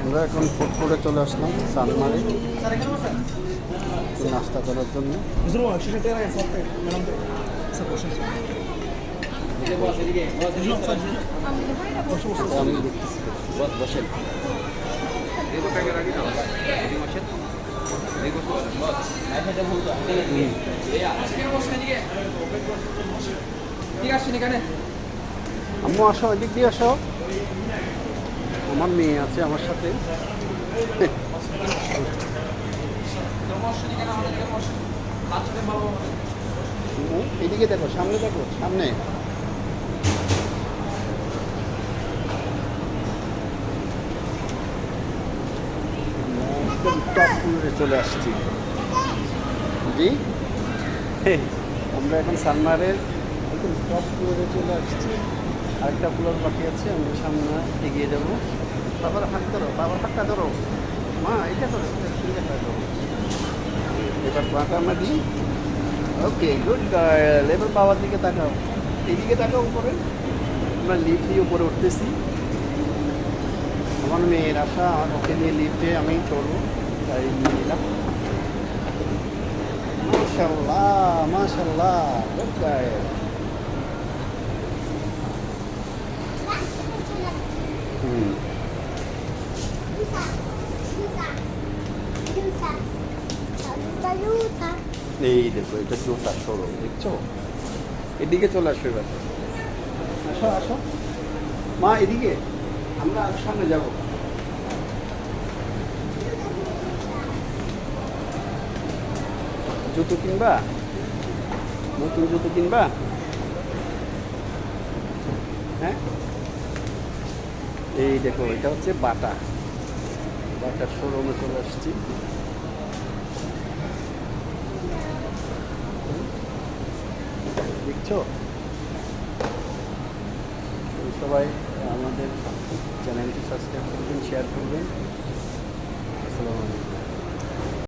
আমরা এখন ফুড কোর্টে চলে আসলাম সানমারে নাস্তা করার জন্য। আমি দেখতেছি বসেন। আম্মু আসো, এদিক দিয়ে আসো। আমার মেয়ে আছে আমার সাথে। এদিকে দেখো, সামনে দেখো, সামনে। একদম টপ ফ্লোরে চলে আসছি। জি, আমরা এখন সানমারের একদম টপ ফ্লোরে চলে আসছি। আরেকটা ফ্লোর বাকি আছে, আমরা সামনে এগিয়ে যাবো। বাবার হাত ধরো, বাবার হাতটা ধরো। মা এটা ধরো, এটা ধরো। এবার পাটা আমরা দিই। ওকে, গুড গার্ল। এবার বাবার দিকে তাকাও, এদিকে তাকাও উপরে। আমরা লিফট দিয়ে উপরে উঠতেছি। আমার মেয়ের আশা, ওকে নিয়ে লিফটে আমি চড়বো, তাই নিয়ে নিলাম। মাশাল্লাহ মাশাল্লাহ, গুড গার্ল। হুম, এই দেখো, এটা জোতা শোরুম, দেখছো? এদিকে চলে আসো এবার। আসো আসো মা, এদিকে। আমরা আর সামনে যাব। জুতো কিনবা? নতুন জুতো কিনবা? হ্যাঁ, এই দেখো, এটা হচ্ছে বাটা। বাটার শোরুমে চলে আসছি। দেখছো? সবাই আমাদের চ্যানেলটি সাবস্ক্রাইব করবেন, শেয়ার করবেন। আসসালামু আলাইকুম।